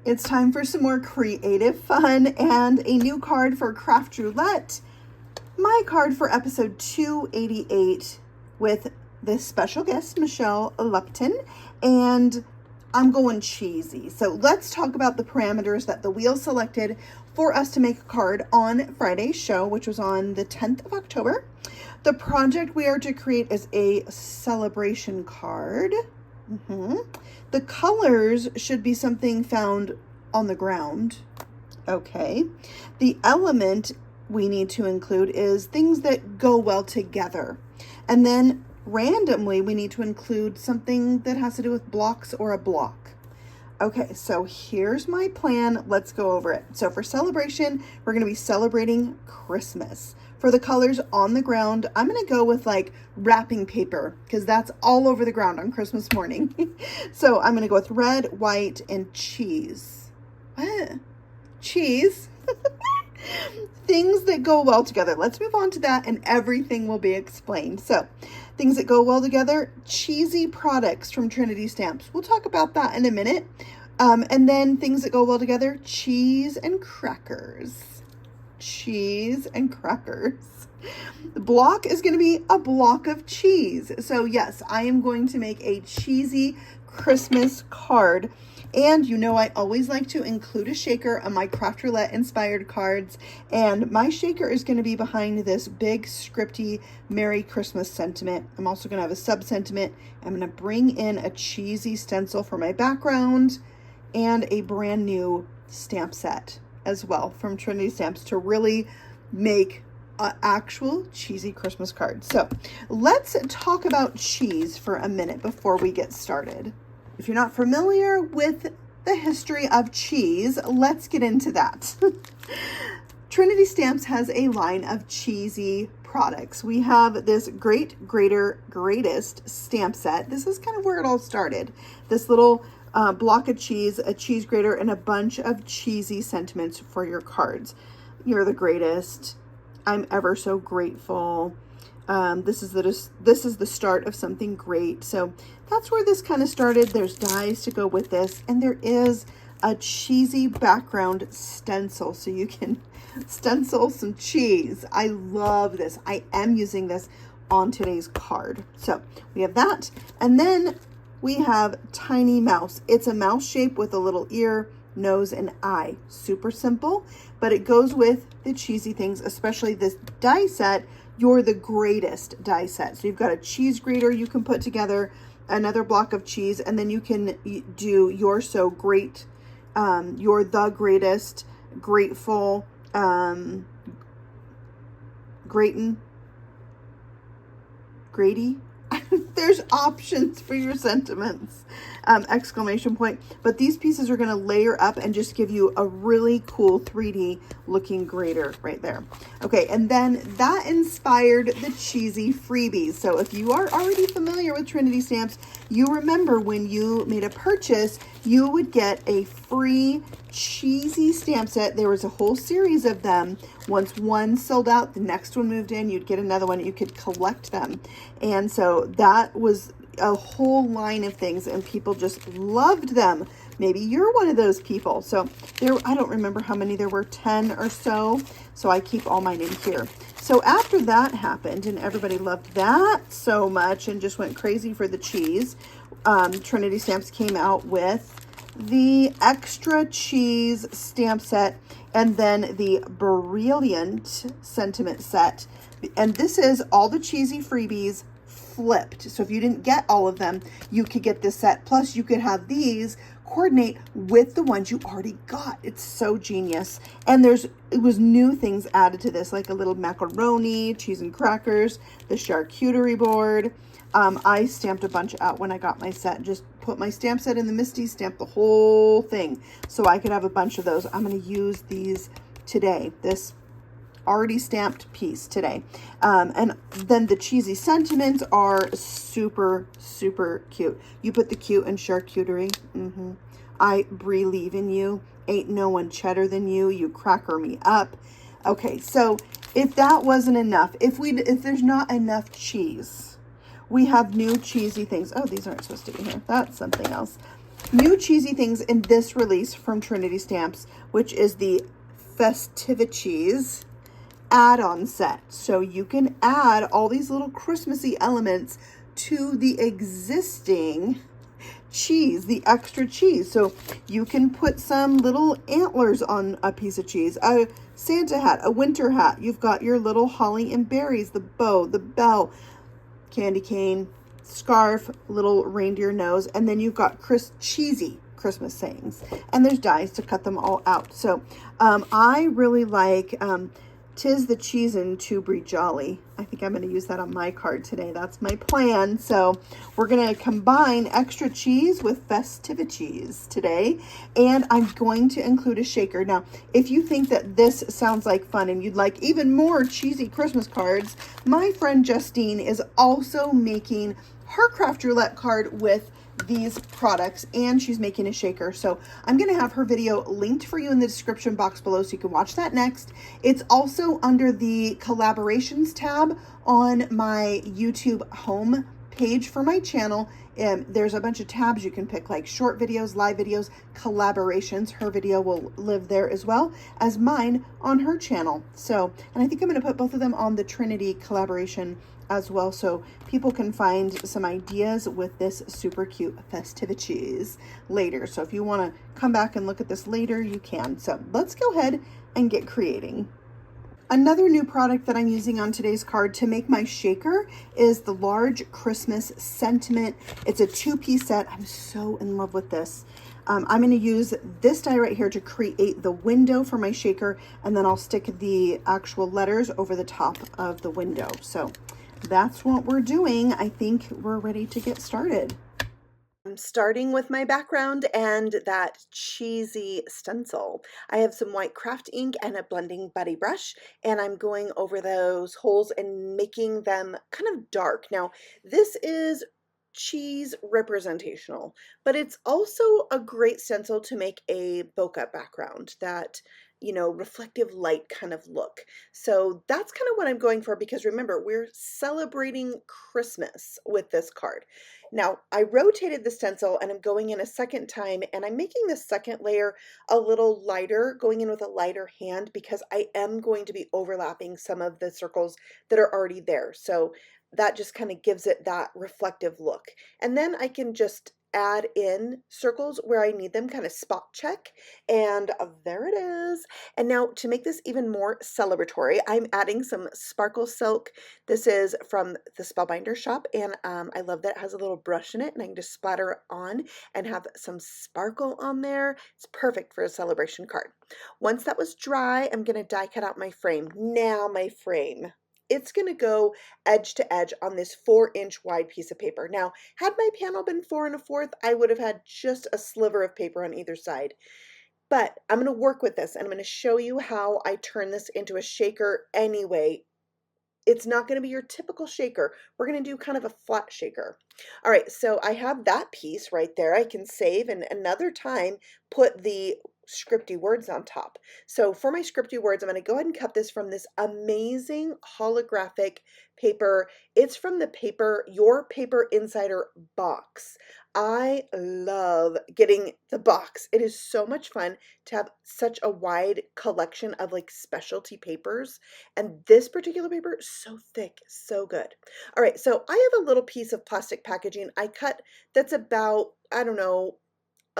It's time for some more creative fun and a new card for Craft Roulette. My card for episode 288 with this special guest, Michelle Lupton, and I'm going cheesy. So let's talk about the parameters that the wheel selected for us to make a card on Friday's show, which was on the 10th of October. The project we are to create is a celebration card. The colors should be something found on the ground. Okay. The element we need to include is things that go well together. And then randomly, we need to include something that has to do with blocks or a block. Okay, so here's my plan. Let's go over it. So for celebration, we're going to be celebrating Christmas. For the colors on the ground, I'm going to go with like wrapping paper because that's all over the ground on Christmas morning. So I'm going to go with red, white, and cheese. What? Cheese? Things that go well together. Let's move on to that and everything will be explained. So things that go well together, cheesy products from Trinity Stamps. We'll talk about that in a minute. And then things that go well together, cheese and crackers. Cheese and crackers. The block is going to be a block of cheese. So yes, I am going to make a cheesy Christmas card. And you know, I always like to include a shaker on my Craft Roulette inspired cards. And my shaker is going to be behind this big scripty Merry Christmas sentiment. I'm also going to have a sub sentiment. I'm going to bring in a cheesy stencil for my background and a brand new stamp set as well from Trinity Stamps to really make an actual cheesy Christmas card. So let's talk about cheese for a minute before we get started. If you're not familiar with the history of cheese, let's get into that. Trinity Stamps has a line of cheesy products. We have this Great Greater Greatest stamp set. This is kind of where it all started. This little block of cheese, a cheese grater, and a bunch of cheesy sentiments for your cards. You're the greatest. I'm ever so grateful. This is the start of something great. So that's where this kind of started. There's dies to go with this, and there is a cheesy background stencil, so you can stencil some cheese. I love this. I am using this on today's card. So we have that, and then we have Tiny Mouse. It's a mouse shape with a little ear, nose, and eye. Super simple, but it goes with the cheesy things, especially this die set. You're the greatest die set. So you've got a cheese grater you can put together, another block of cheese, and then you can do You're So Great, You're the Greatest, Grateful, Grady. There's options for your sentiments, exclamation point. But these pieces are going to layer up and just give you a really cool 3D looking grater right there. Okay, and then that inspired the cheesy freebies. So if you are already familiar with Trinity Stamps, you remember when you made a purchase, you would get a free cheesy stamp set. There was a whole series of them. Once one sold out, the next one moved in, you'd get another one. You could collect them. And so that was a whole line of things, and people just loved them. Maybe you're one of those people. So there, I don't remember how many there were, 10 or so. So I keep all mine in here. So after that happened and everybody loved that so much and just went crazy for the cheese, Trinity Stamps came out with the extra cheese stamp set and then the brilliant sentiment set. And this is all the cheesy freebies flipped. So if you didn't get all of them, you could get this set. Plus you could have these coordinate with the ones you already got. It's so genius. And it was new things added to this, like a little macaroni, cheese and crackers, the charcuterie board. I stamped a bunch out when I got my set. Just put my stamp set in the Misty, stamp the whole thing so I could have a bunch of those. I'm going to use these today, this already stamped piece today. And then the cheesy sentiments are super, super cute. You put the cute and charcuterie. I believe in you. Ain't no one cheddar than you. You cracker me up. Okay, so if that wasn't enough, if there's not enough cheese, we have new cheesy things. Oh, these aren't supposed to be here. That's something else. new cheesy things in this release from Trinity Stamps, which is the Festivi-Cheese add-on set. So you can add all these little Christmassy elements to the existing cheese, the extra cheese. So you can put some little antlers on a piece of cheese, a Santa hat, a winter hat. You've got your little holly and berries, the bow, the bell, candy cane, scarf, little reindeer nose, and then you've got cheesy Christmas sayings. And there's dies to cut them all out. So I really like 'Tis the Cheesin' to Be Jolly. I think I'm going to use that on my card today. That's my plan. So we're going to combine extra cheese with Festivi-Cheese today. And I'm going to include a shaker. Now, if you think that this sounds like fun and you'd like even more cheesy Christmas cards, my friend Justine is also making her craft roulette card with these products, and she's making a shaker. So I'm going to have her video linked for you in the description box below so you can watch that next. It's also under the collaborations tab on my YouTube home page for my channel. There's a bunch of tabs you can pick, like short videos, live videos, collaborations. Her video will live there as well as mine on her channel. So, and I think I'm going to put both of them on the Trinity collaboration as well, so people can find some ideas with this super cute Festivi-Cheese later. So if you want to come back and look at this later, you can. So let's go ahead and get creating. Another new product that I'm using on today's card to make my shaker is the large Christmas sentiment. It's a 2-piece set. I'm so in love with this. I'm going to use this die right here to create the window for my shaker, and then I'll stick the actual letters over the top of the window. So that's what we're doing. I think we're ready to get started. I'm starting with my background and that cheesy stencil. I have some white craft ink and a blending buddy brush, and I'm going over those holes and making them kind of dark. Now, this is cheese representational, but it's also a great stencil to make a bokeh background, that, you know, reflective light kind of look. So that's kind of what I'm going for, because remember, we're celebrating Christmas with this card. Now, I rotated the stencil and I'm going in a second time, and I'm making the second layer a little lighter, going in with a lighter hand, because I am going to be overlapping some of the circles that are already there. So that just kind of gives it that reflective look. And then I can just add in circles where I need them, kind of spot check, and there it is. And now to make this even more celebratory, I'm adding some sparkle silk. This is from the Spellbinder shop, and I love that it has a little brush in it, and I can just splatter it on and have some sparkle on there. It's perfect for a celebration card. Once that was dry, I'm going to die cut out my frame. Now my frame, it's going to go edge to edge on this 4-inch wide piece of paper. Now, had my panel been 4 1/4, I would have had just a sliver of paper on either side. But I'm going to work with this, and I'm going to show you how I turn this into a shaker anyway. It's not going to be your typical shaker. We're going to do kind of a flat shaker. All right, so I have that piece right there. I can save, and another time put the scripty words on top. So for my scripty words, I'm going to go ahead and cut this from this amazing holographic paper. It's from the Your Paper Insider box. I love getting the box. It is so much fun to have such a wide collection of like specialty papers. And this particular paper is so thick, so good. All right, so I have a little piece of plastic packaging I cut that's about, I don't know,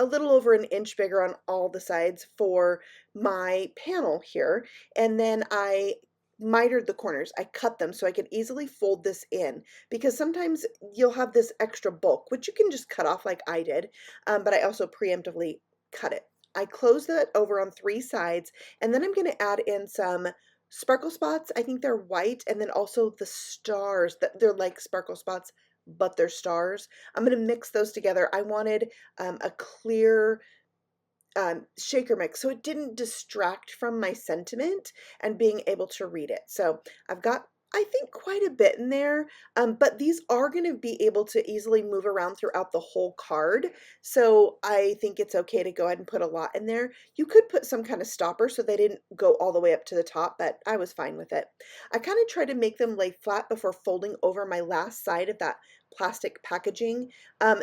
a little over 1 inch bigger on all the sides for my panel here. And then I mitered the corners. I cut them so I could easily fold this in, because sometimes you'll have this extra bulk, which you can just cut off like I did, but I also preemptively cut it. I closed that over on 3 sides, and then I'm going to add in some sparkle spots. I think they're white, and then also the stars, that they're like sparkle spots, but they're stars. I'm going to mix those together. I wanted a clear shaker mix, so it didn't distract from my sentiment and being able to read it. So I've got, I think, quite a bit in there, but these are going to be able to easily move around throughout the whole card. So I think it's okay to go ahead and put a lot in there. You could put some kind of stopper so they didn't go all the way up to the top, but I was fine with it. I kind of tried to make them lay flat before folding over my last side of that plastic packaging.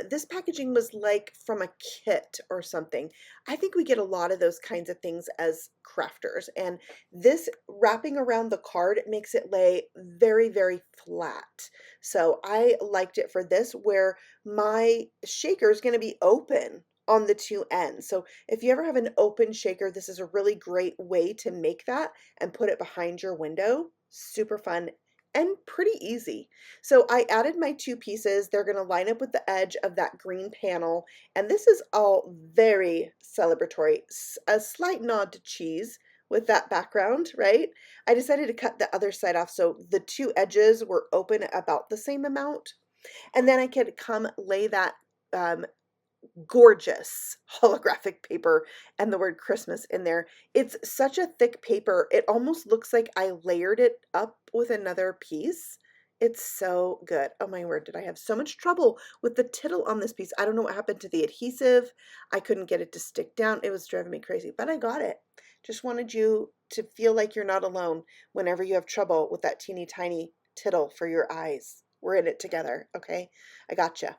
This packaging was like from a kit or something. I think we get a lot of those kinds of things as crafters, and this wrapping around the card makes it lay very, very flat. So I liked it for this, where my shaker is going to be open on the two ends. So if you ever have an open shaker, this is a really great way to make that and put it behind your window. Super fun and pretty easy. So I added my two pieces. They're going to line up with the edge of that green panel. And this is all very celebratory. A slight nod to cheese with that background, right? I decided to cut the other side off so the two edges were open about the same amount. And then I could come lay that gorgeous holographic paper and the word Christmas in there. It's such a thick paper. It almost looks like I layered it up with another piece. It's so good. Oh my word, did I have so much trouble with the tittle on this piece. I don't know what happened to the adhesive. I couldn't get it to stick down. It was driving me crazy, but I got it. Just wanted you to feel like you're not alone whenever you have trouble with that teeny tiny tittle for your eyes. We're in it together, okay? I gotcha.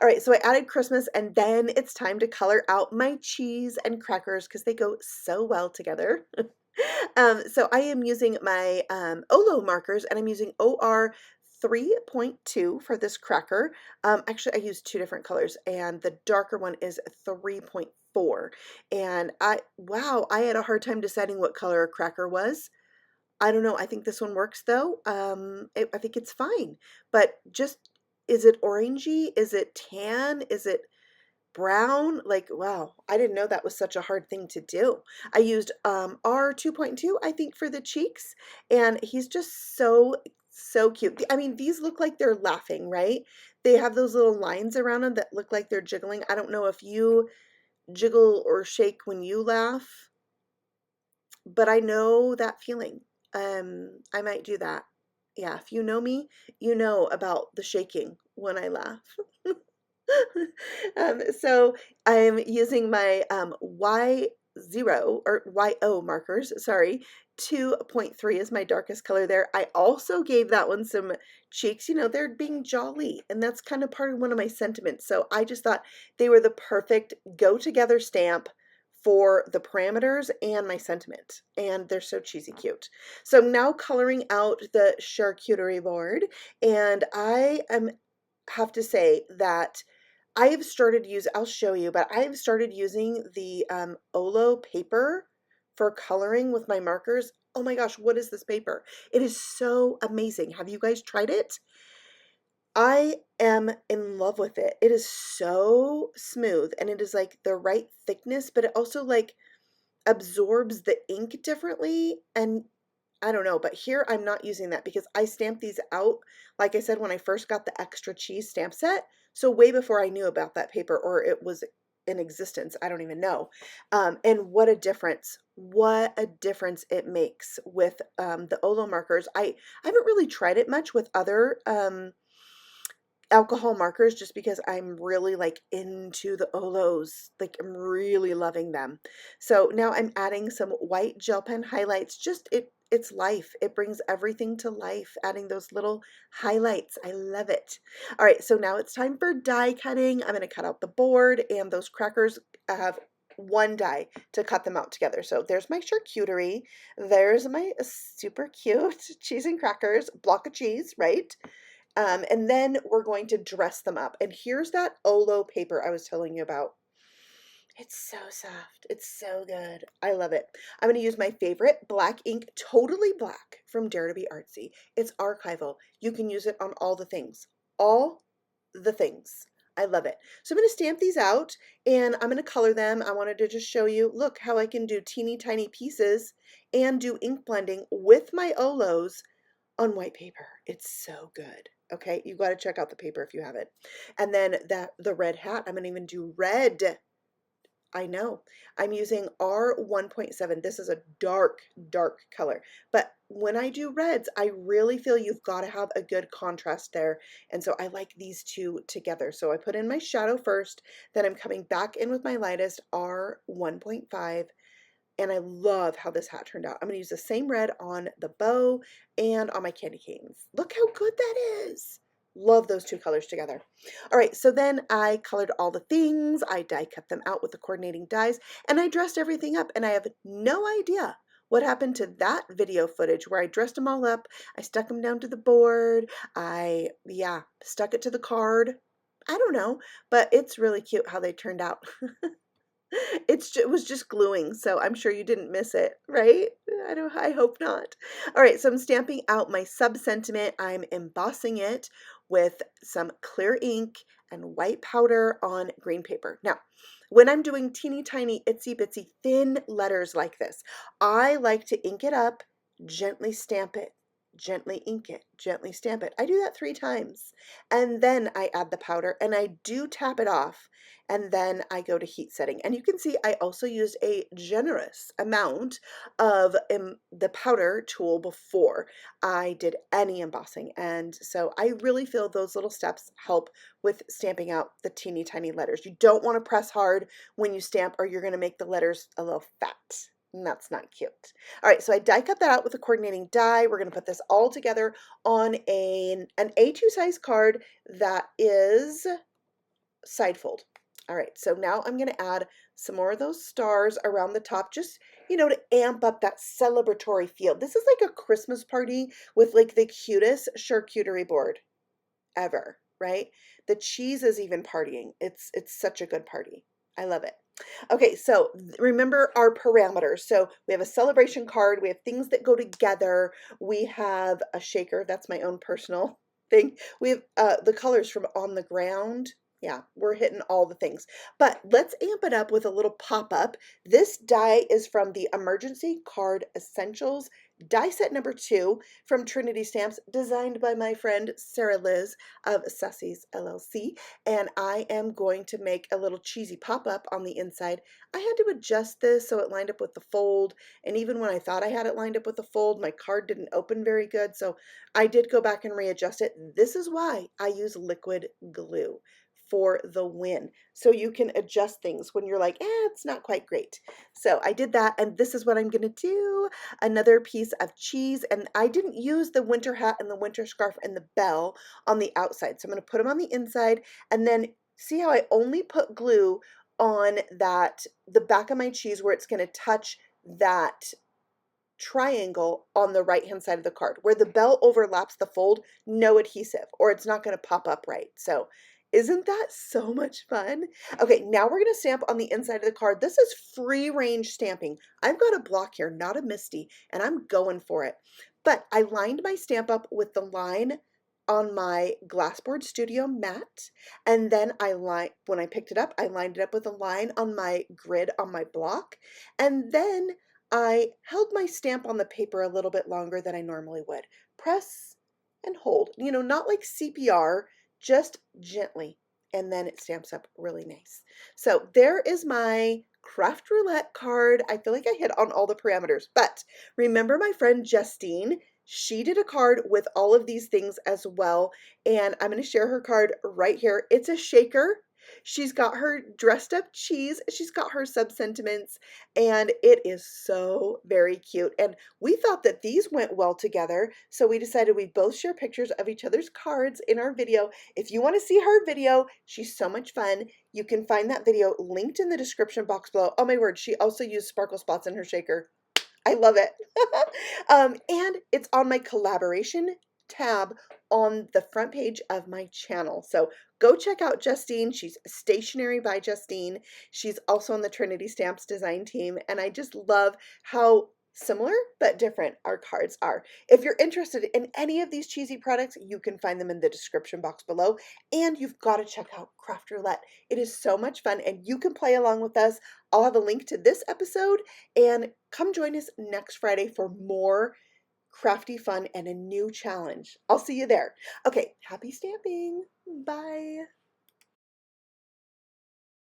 All right, so I added Christmas, and then it's time to color out my cheese and crackers because they go so well together. So I am using my Olo markers, and I'm using OR 3.2 for this cracker. Actually, I used two different colors, and the darker one is 3.4. And wow, I had a hard time deciding what color a cracker was. I don't know. I think this one works though. I think it's fine. But just, is it orangey? Is it tan? Is it brown? Like, wow, I didn't know that was such a hard thing to do. I used R2.2, I think, for the cheeks, and he's just so cute. I mean, these look like they're laughing, right? They have those little lines around them that look like they're jiggling. I don't know if you jiggle or shake when you laugh, but I know that feeling. I might do that. Yeah, if you know me, you know about the shaking when I laugh. So I'm using my Y0 or YO markers, sorry. 2.3 is my darkest color there. I also gave that one some cheeks. You know, they're being jolly, and that's kind of part of one of my sentiments. So I just thought they were the perfect go together stamp for the parameters and my sentiment, and they're so cheesy cute. So now coloring out the charcuterie board, and have to say that I have started using, I'll show you, but I have started using the Olo paper for coloring with my markers. Oh my gosh, what is this paper? It is so amazing. Have you guys tried it? I am in love with it. It is so smooth, and it is like the right thickness, but it also like absorbs the ink differently. And I don't know, but here I'm not using that because I stamped these out, like I said, when I first got the extra cheese stamp set. So way before I knew about that paper, or it was in existence. I don't even know. And what a difference. What a difference it makes with the Olo markers. I haven't really tried it much with other alcohol markers just because I'm really like into the Olos. Like, I'm really loving them. So now I'm adding some white gel pen highlights. Just it's life. It brings everything to life, adding those little highlights. I love it. All right, so now it's time for die cutting. I'm going to cut out the board, and those crackers have one die to cut them out together. So there's my charcuterie. There's my super cute cheese and crackers, block of cheese, right? And then we're going to dress them up. And here's that Olo paper I was telling you about. It's so soft. It's so good. I love it. I'm going to use my favorite black ink, totally black, from Dare to Be Artsy. It's archival. You can use it on all the things. All the things. I love it. So I'm going to stamp these out, and I'm going to color them. I wanted to just show you, look how I can do teeny tiny pieces and do ink blending with my Olos on white paper. It's so good. Okay, you got to check out the paper if you haven't. And then the red hat, I'm going to even do red. I know. I'm using R1.7. This is a dark, dark color. But when I do reds, I really feel you've got to have a good contrast there. And so I like these two together. So I put in my shadow first, then I'm coming back in with my lightest R1.5. And I love how this hat turned out. I'm going to use the same red on the bow and on my candy canes. Look how good that is. Love those two colors together. All right, so then I colored all the things, I die cut them out with the coordinating dies, and I dressed everything up, and I have no idea what happened to that video footage where I dressed them all up, I stuck them down to the board, yeah, stuck it to the card. I don't know, but it's really cute how they turned out. It was just gluing, so I'm sure you didn't miss it, right? I hope not. All right, so I'm stamping out my sub-sentiment. I'm embossing it with some clear ink and white powder on green paper. Now, when I'm doing teeny tiny, itsy bitsy, thin letters like this, I like to ink it up, gently stamp it, gently ink it, gently stamp it. I do that 3 times, and then I add the powder, and I do tap it off, and then I go to heat setting. And you can see I also used a generous amount of the powder tool before I did any embossing, and so I really feel those little steps help with stamping out the teeny tiny letters. You don't want to press hard when you stamp, or you're going to make the letters a little fat. And that's not cute. All right, so I die cut that out with a coordinating die. We're going to put this all together on an A2 size card that is side fold. All right, so now I'm going to add some more of those stars around the top, just, to amp up that celebratory feel. This is like a Christmas party with like the cutest charcuterie board ever, right? The cheese is even partying. It's such a good party. I love it. Okay, so remember our parameters. So we have a celebration card, we have things that go together, we have a shaker, that's my own personal thing. We have the colors from On the Ground. Yeah, we're hitting all the things. But let's amp it up with a little pop-up. This die is from the Emergency Card Essentials die set number 2 from Trinity Stamps, designed by my friend Sarah Liz of Sussy's LLC. And I am going to make a little cheesy pop-up on the inside. I had to adjust this so it lined up with the fold, and even when I thought I had it lined up with the fold, my card didn't open very good, so I did go back and readjust it. This is why I use liquid glue, for the win. So you can adjust things when you're like, it's not quite great. So I did that, and this is what I'm gonna do. Another piece of cheese, and I didn't use the winter hat and the winter scarf and the bell on the outside. So I'm gonna put them on the inside, and then see how I only put glue on the back of my cheese where it's gonna touch that triangle on the right hand side of the card. Where the bell overlaps the fold, no adhesive, or it's not gonna pop up right. So isn't that so much fun? Okay, now we're going to stamp on the inside of the card. This is free range stamping. I've got a block here, not a Misty, and I'm going for it. But I lined my stamp up with the line on my Glassboard Studio mat, and then when I picked it up, I lined it up with a line on my grid on my block, and then I held my stamp on the paper a little bit longer than I normally would. Press and hold, not like CPR, just gently, and then it stamps up really nice. So there is my craft roulette card. I feel like I hit on all the parameters, but remember my friend Justine, she did a card with all of these things as well, and I'm going to share her card right here. It's a shaker. She's got her dressed up cheese, she's got her sub-sentiments, and it is so very cute. And we thought that these went well together, so we decided we'd both share pictures of each other's cards in our video. If you want to see her video, she's so much fun. You can find that video linked in the description box below. Oh my word, she also used sparkle spots in her shaker. I love it. And it's on my collaboration tab on the front page of my channel. So go check out Justine. She's Stationery by Justine. She's also on the Trinity Stamps design team. And I just love how similar but different our cards are. If you're interested in any of these cheesy products, you can find them in the description box below. And you've got to check out Craft Roulette. It is so much fun, and you can play along with us. I'll have a link to this episode, and come join us next Friday for more crafty fun and a new challenge. I'll see you there. Okay, happy stamping. Bye.